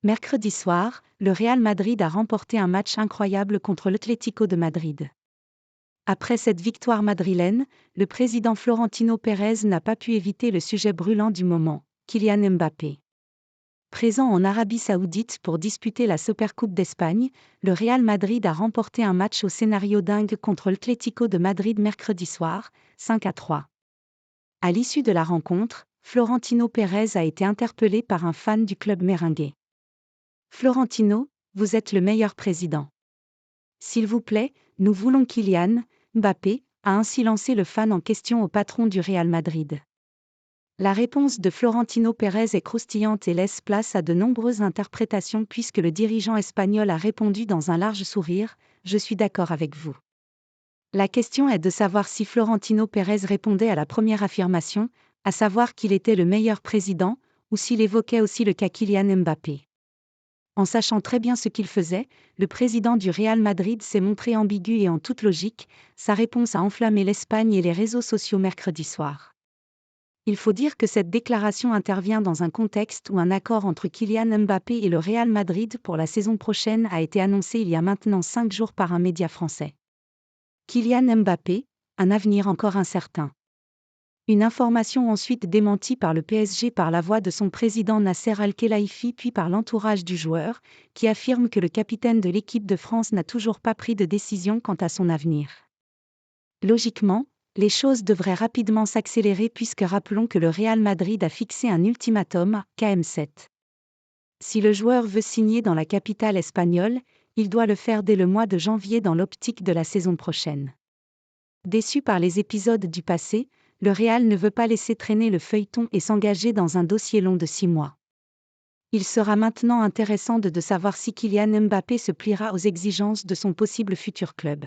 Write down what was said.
Mercredi soir, le Real Madrid a remporté un match incroyable contre l'Atlético de Madrid. Après cette victoire madrilène, le président Florentino Pérez n'a pas pu éviter le sujet brûlant du moment, Kylian Mbappé. Présent en Arabie Saoudite pour disputer la Supercoupe d'Espagne, le Real Madrid a remporté un match au scénario dingue contre l'Atlético de Madrid mercredi soir, 5-3. À l'issue de la rencontre, Florentino Pérez a été interpellé par un fan du club merengue. Florentino, vous êtes le meilleur président. S'il vous plaît, nous voulons Kylian Mbappé, a ainsi lancé le fan en question au patron du Real Madrid. La réponse de Florentino Pérez est croustillante et laisse place à de nombreuses interprétations puisque le dirigeant espagnol a répondu dans un large sourire « Je suis d'accord avec vous ». La question est de savoir si Florentino Pérez répondait à la première affirmation, à savoir qu'il était le meilleur président, ou s'il évoquait aussi le cas Kylian Mbappé. En sachant très bien ce qu'il faisait, le président du Real Madrid s'est montré ambigu et en toute logique, sa réponse a enflammé l'Espagne et les réseaux sociaux mercredi soir. Il faut dire que cette déclaration intervient dans un contexte où un accord entre Kylian Mbappé et le Real Madrid pour la saison prochaine a été annoncé il y a maintenant 5 jours par un média français. Kylian Mbappé, un avenir encore incertain. Une information ensuite démentie par le PSG par la voix de son président Nasser Al-Khelaifi puis par l'entourage du joueur, qui affirme que le capitaine de l'équipe de France n'a toujours pas pris de décision quant à son avenir. Logiquement, les choses devraient rapidement s'accélérer puisque rappelons que le Real Madrid a fixé un ultimatum, KM7. Si le joueur veut signer dans la capitale espagnole, il doit le faire dès le mois de janvier dans l'optique de la saison prochaine. Déçu par les épisodes du passé, le Real ne veut pas laisser traîner le feuilleton et s'engager dans un dossier long de 6 mois. Il sera maintenant intéressant de savoir si Kylian Mbappé se pliera aux exigences de son possible futur club.